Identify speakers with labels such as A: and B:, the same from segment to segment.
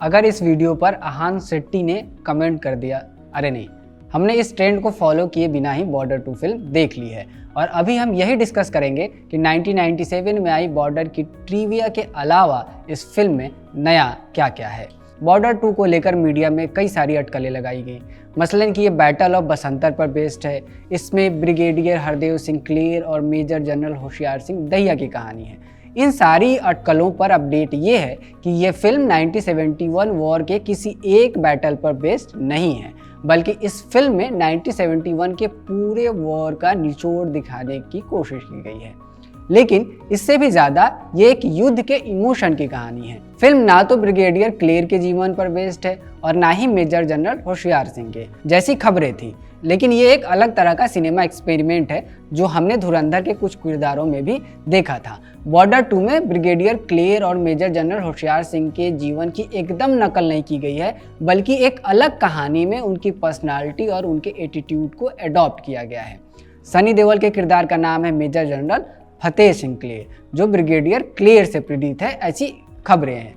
A: अगर इस वीडियो पर अहान शेट्टी ने कमेंट कर दिया अरे नहीं, हमने इस ट्रेंड को फॉलो किए बिना ही बॉर्डर 2 फिल्म देख ली है और अभी हम यही डिस्कस करेंगे कि 1997 में आई बॉर्डर की ट्रिविया के अलावा इस फिल्म में नया क्या क्या है। बॉर्डर 2 को लेकर मीडिया में कई सारी अटकलें लगाई गई, मसलन कि ये बैटल ऑफ बसंतर पर बेस्ड है। इसमें ब्रिगेडियर हरदेव सिंह क्लेर और मेजर जनरल होशियार सिंह दहिया की कहानी है। इन सारी अटकलों पर अपडेट ये है कि ये फिल्म 1971 वॉर के किसी एक बैटल पर बेस्ड नहीं है, बल्कि इस फिल्म में 1971 के पूरे वॉर का निचोड़ दिखाने की कोशिश की गई है। लेकिन इससे भी ज्यादा ये एक युद्ध के इमोशन की कहानी है। फिल्म ना तो ब्रिगेडियर क्लेर के जीवन पर बेस्ड है और ना ही मेजर जनरल होशियार सिंह के जैसी खबरें थी, लेकिन ये एक अलग तरह का सिनेमा एक्सपेरिमेंट है जो हमने धुरंधर के कुछ किरदारों में भी देखा था। बॉर्डर 2 में ब्रिगेडियर क्लेर और मेजर जनरल होशियार सिंह के जीवन की एकदम नकल नहीं की गई है, बल्कि एक अलग कहानी में उनकी पर्सनालिटी और उनके एटीट्यूड को एडॉप्ट किया गया है। सनी देओल के किरदार का नाम है मेजर जनरल फतेह सिंह क्लेर, जो ब्रिगेडियर क्लेर से प्रेरित है, ऐसी खबरें हैं।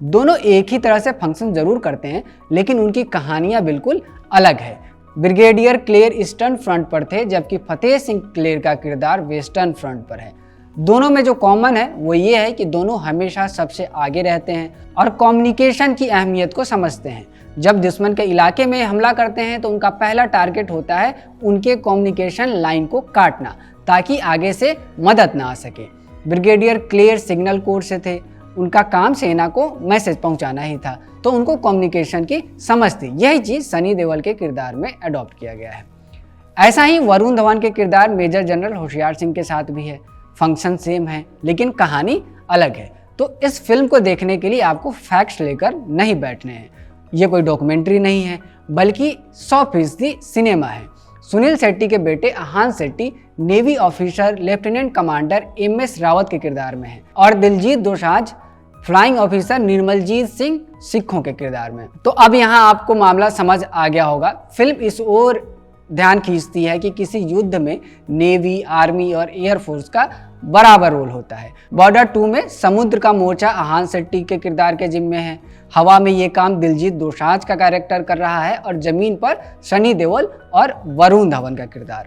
A: दोनों एक ही तरह से फंक्शन जरूर करते हैं, लेकिन उनकी कहानियां बिल्कुल अलग है। ब्रिगेडियर क्लेर ईस्टर्न फ्रंट पर थे, जबकि फतेह सिंह क्लेर का किरदार वेस्टर्न फ्रंट पर है। दोनों में जो कॉमन है वो ये है कि दोनों हमेशा सबसे आगे रहते हैं और कम्युनिकेशन की अहमियत को समझते हैं। जब दुश्मन के इलाके में हमला करते हैं तो उनका पहला टारगेट होता है उनके कम्युनिकेशन लाइन को काटना, ताकि आगे से मदद ना आ सके। ब्रिगेडियर क्लेर सिग्नल कोर से थे, उनका काम सेना को मैसेज पहुंचाना ही था, तो उनको कम्युनिकेशन की समझ थी। यही चीज सनी देओल के किरदार में अडॉप्ट किया गया है। ऐसा ही वरुण धवन के किरदार मेजर जनरल होशियार सिंह के साथ भी है। फंक्शन सेम है लेकिन कहानी अलग है। तो इस फिल्म को देखने के लिए आपको फैक्ट्स लेकर नहीं बैठने हैं। ये कोई डॉक्यूमेंट्री नहीं है, बल्कि 100% सिनेमा है। सुनील शेट्टी के बेटे Ahan Shetty navy officer lieutenant commander MS Rawat के किरदार में है और दिलजीत दोसांझ फ्लाइंग ऑफिसर निर्मलजीत सिंह सिखों के किरदार में। तो अब यहाँ आपको मामला समझ आ गया होगा। फिल्म इस ओर ध्यान खींचती है कि किसी युद्ध में नेवी, आर्मी और एयरफोर्स का बराबर रोल होता है। बॉर्डर 2 में समुद्र का मोर्चा अहान शेट्टी के किरदार के जिम्मे है। हवा में ये काम दिलजीत दोसांझ का कैरेक्टर कर रहा है और जमीन पर सनी देओल और वरुण धवन का किरदार।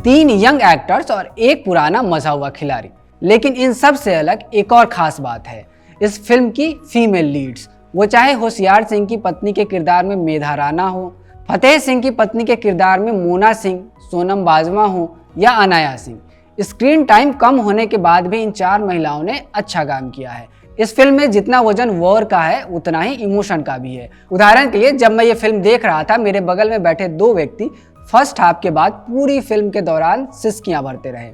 A: 3 यंग एक्टर्स और एक पुराना मजा हुआ खिलाड़ी। लेकिन इन सब से अलग एक और खास बात है इस फिल्म की फीमेल लीड्स। वो चाहे होशियार सिंह की पत्नी के किरदार में मेधा राणा हो, फतेह सिंह की पत्नी के किरदार में मोना सिंह, सोनम बाजवा हो या अनाया सिंह। स्क्रीन टाइम कम होने के बाद भी इन 4 महिलाओं ने अच्छा काम किया है। इस फिल्म में जितना वजन वॉर का है उतना ही इमोशन का भी है। उदाहरण के लिए जब मैं ये फिल्म देख रहा था, मेरे बगल में बैठे 2 व्यक्ति फर्स्ट हाफ के बाद पूरी फिल्म के दौरान सिसकियां भरते रहे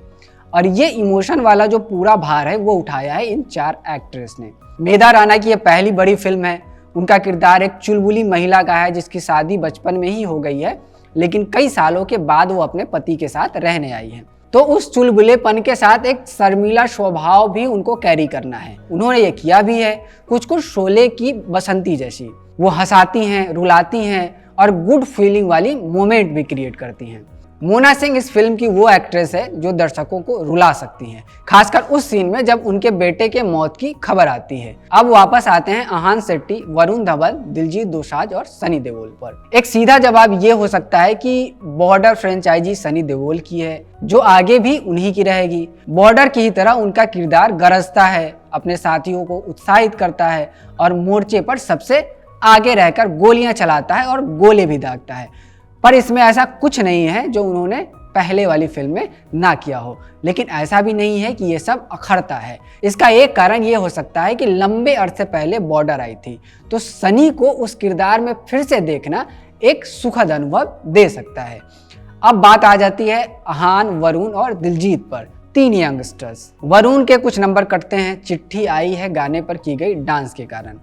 A: और ये इमोशन वाला जो पूरा भार है वो उठाया है इन 4 एक्ट्रेस ने। मेधा राणा की ये पहली बड़ी फिल्म है। उनका किरदार एक चुलबुली महिला का है जिसकी शादी बचपन में ही हो गई है, लेकिन कई सालों के बाद वो अपने पति के साथ रहने आई है। तो उस चुलबुलेपन के साथ एक शर्मीला स्वभाव भी उनको कैरी करना है। उन्होंने ये किया भी है, कुछ शोले की बसंती जैसी। वो हंसाती हैं, रुलाती हैं और गुड फीलिंग वाली मोमेंट भी क्रिएट करती हैं। मोना सिंह इस फिल्म की वो एक्ट्रेस है जो दर्शकों को रुला सकती हैं, खासकर उस सीन में जब उनके बेटे के मौत की खबर आती है। अब वापस आते हैं अहान शेट्टी, वरुण धवन, दिलजीत दोसांझ और सनी देओल पर। एक सीधा जवाब ये हो सकता है कि बॉर्डर फ्रेंचाइजी सनी देओल की है, जो आगे भी उन्हीं की रहेगी। बॉर्डर की ही तरह उनका किरदार गरजता है, अपने साथियों को उत्साहित करता है और मोर्चे पर सबसे आगे रहकर गोलियां चलाता है और गोले भी दागता है। पर इसमें ऐसा कुछ नहीं है जो उन्होंने पहले वाली फिल्म में ना किया हो। लेकिन ऐसा भी नहीं है कि ये सब अखरता है। इसका एक कारण ये हो सकता है कि लंबे अरसे पहले बॉर्डर आई थी, तो सनी को उस किरदार में फिर से देखना एक सुखद अनुभव दे सकता है। अब बात आ जाती है अहान, वरुण और दिलजीत पर, 3 यंगस्टर्स। वरुण के कुछ नंबर कटते हैं, चिट्ठी आई है गाने पर की गई डांस के कारण।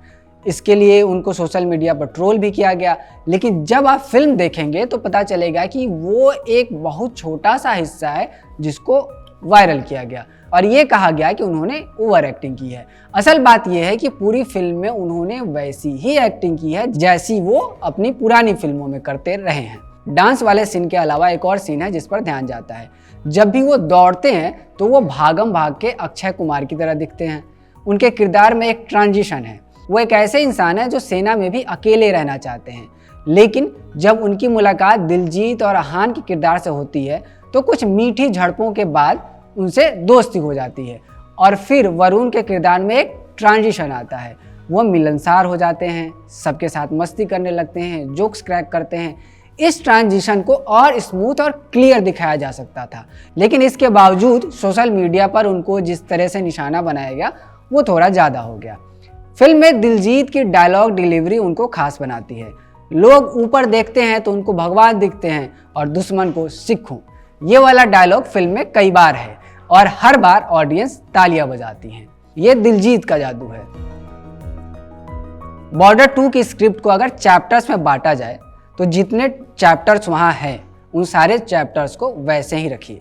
A: इसके लिए उनको सोशल मीडिया पर ट्रोल भी किया गया, लेकिन जब आप फिल्म देखेंगे तो पता चलेगा कि वो एक बहुत छोटा सा हिस्सा है जिसको वायरल किया गया और ये कहा गया कि उन्होंने ओवर एक्टिंग की है। असल बात यह है कि पूरी फिल्म में उन्होंने वैसी ही एक्टिंग की है जैसी वो अपनी पुरानी फिल्मों में करते रहे हैं। डांस वाले सीन के अलावा एक और सीन है जिस पर ध्यान जाता है। जब भी वो दौड़ते हैं तो वो भागम भाग के अक्षय कुमार की तरह दिखते हैं। उनके किरदार में एक ट्रांजिशन है। वो एक ऐसे इंसान है जो सेना में भी अकेले रहना चाहते हैं, लेकिन जब उनकी मुलाकात दिलजीत और अहान के किरदार से होती है तो कुछ मीठी झड़पों के बाद उनसे दोस्ती हो जाती है और फिर वरुण के किरदार में एक ट्रांजिशन आता है। वो मिलनसार हो जाते हैं, सबके साथ मस्ती करने लगते हैं, जोक्स क्रैक करते हैं। इस ट्रांजिशन को और स्मूथ और क्लियर दिखाया जा सकता था, लेकिन इसके बावजूद सोशल मीडिया पर उनको जिस तरह से निशाना बनाया गया वो थोड़ा ज़्यादा हो गया। फिल्म में दिलजीत की डायलॉग डिलीवरी उनको खास बनाती है। लोग ऊपर देखते हैं तो उनको भगवान दिखते हैं और दुश्मन को सिखों, ये वाला डायलॉग फिल्म में कई बार है और हर बार ऑडियंस तालियां बजाती है। ये दिलजीत का जादू है। बॉर्डर 2 की स्क्रिप्ट को अगर चैप्टर्स में बांटा जाए तो जितने चैप्टर्स वहाँ हैं उन सारे चैप्टर्स को वैसे ही रखिए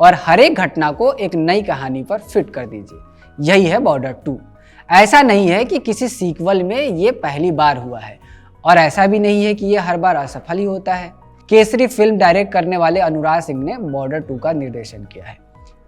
A: और हर एक घटना को एक नई कहानी पर फिट कर दीजिए। यही है बॉर्डर 2। ऐसा नहीं है कि किसी सीक्वल में ये पहली बार हुआ है और ऐसा भी नहीं है कि ये हर बार असफल ही होता है। केसरी फिल्म डायरेक्ट करने वाले अनुराग सिंह ने बॉर्डर 2 का निर्देशन किया है।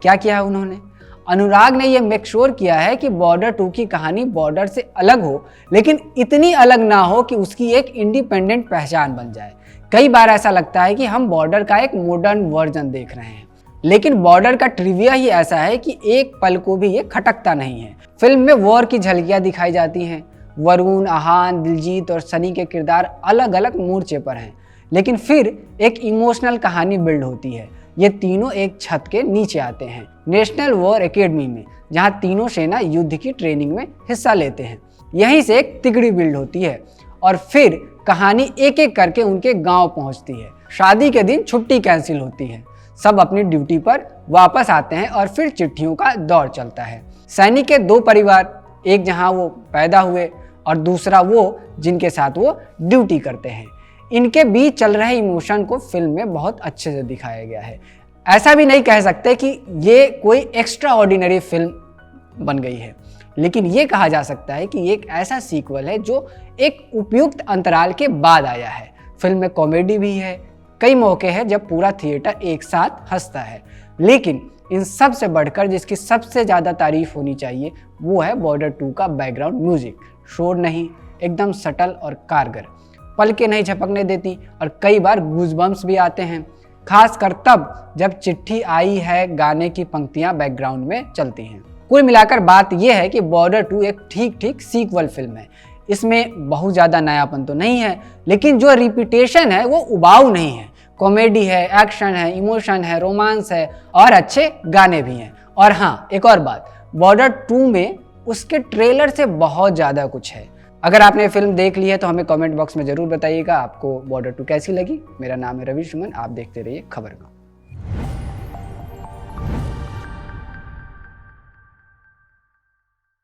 A: क्या किया है उन्होंने? अनुराग ने यह मेक श्योर किया है कि बॉर्डर 2 की कहानी बॉर्डर से अलग हो, लेकिन इतनी अलग ना हो कि उसकी एक इंडिपेंडेंट पहचान बन जाए। कई बार ऐसा लगता है कि हम बॉर्डर का एक मॉडर्न वर्जन देख रहे हैं, लेकिन बॉर्डर का ट्रिविया ही ऐसा है कि एक पल को भी ये खटकता नहीं है। फिल्म में वॉर की झलकियां दिखाई जाती हैं। वरुण, अहान, दिलजीत और सनी के किरदार अलग अलग मोर्चे पर हैं, लेकिन फिर एक इमोशनल कहानी बिल्ड होती है। ये तीनों एक छत के नीचे आते हैं, नेशनल वॉर एकेडमी में, जहां तीनों सेना युद्ध की ट्रेनिंग में हिस्सा लेते हैं। यहीं से एक तिगड़ी बिल्ड होती है और फिर कहानी एक एक करके उनके गांव पहुंचती है। शादी के दिन छुट्टी कैंसिल होती है, सब अपनी ड्यूटी पर वापस आते हैं और फिर चिट्ठियों का दौर चलता है। सैनिक के दो परिवार, एक जहां वो पैदा हुए और दूसरा वो जिनके साथ वो ड्यूटी करते हैं, इनके बीच चल रहे इमोशन को फिल्म में बहुत अच्छे से दिखाया गया है। ऐसा भी नहीं कह सकते कि ये कोई एक्स्ट्रा ऑर्डिनरी फिल्म बन गई है, लेकिन ये कहा जा सकता है कि एक ऐसा सीक्वल है जो एक उपयुक्त अंतराल के बाद आया है। फिल्म में कॉमेडी भी है, कई मौके हैं जब पूरा थिएटर एक साथ हंसता है, लेकिन इन सब से बढ़कर जिसकी सबसे ज़्यादा तारीफ होनी चाहिए वो है बॉर्डर 2 का बैकग्राउंड म्यूजिक। शोर नहीं, एकदम सटल और कारगर, पलकें नहीं झपकने देती और कई बार गूज़बम्प्स भी आते हैं, खासकर तब जब चिट्ठी आई है गाने की पंक्तियां बैकग्राउंड में चलती हैं। कुल मिलाकर बात यह है कि बॉर्डर 2 एक ठीक ठीक सीक्वल फिल्म है। इसमें बहुत ज़्यादा नयापन तो नहीं है, लेकिन जो रिपीटेशन है वो उबाऊ नहीं है। कॉमेडी है, एक्शन है, इमोशन है, रोमांस है और अच्छे गाने भी हैं। और हाँ, एक और बात, बॉर्डर 2 में उसके ट्रेलर से बहुत ज़्यादा कुछ है। अगर आपने फिल्म देख ली है तो हमें कमेंट बॉक्स में ज़रूर बताइएगा आपको बॉर्डर 2 कैसी लगी। मेरा नाम है रवि सुमन, आप देखते रहिए खबरगांव।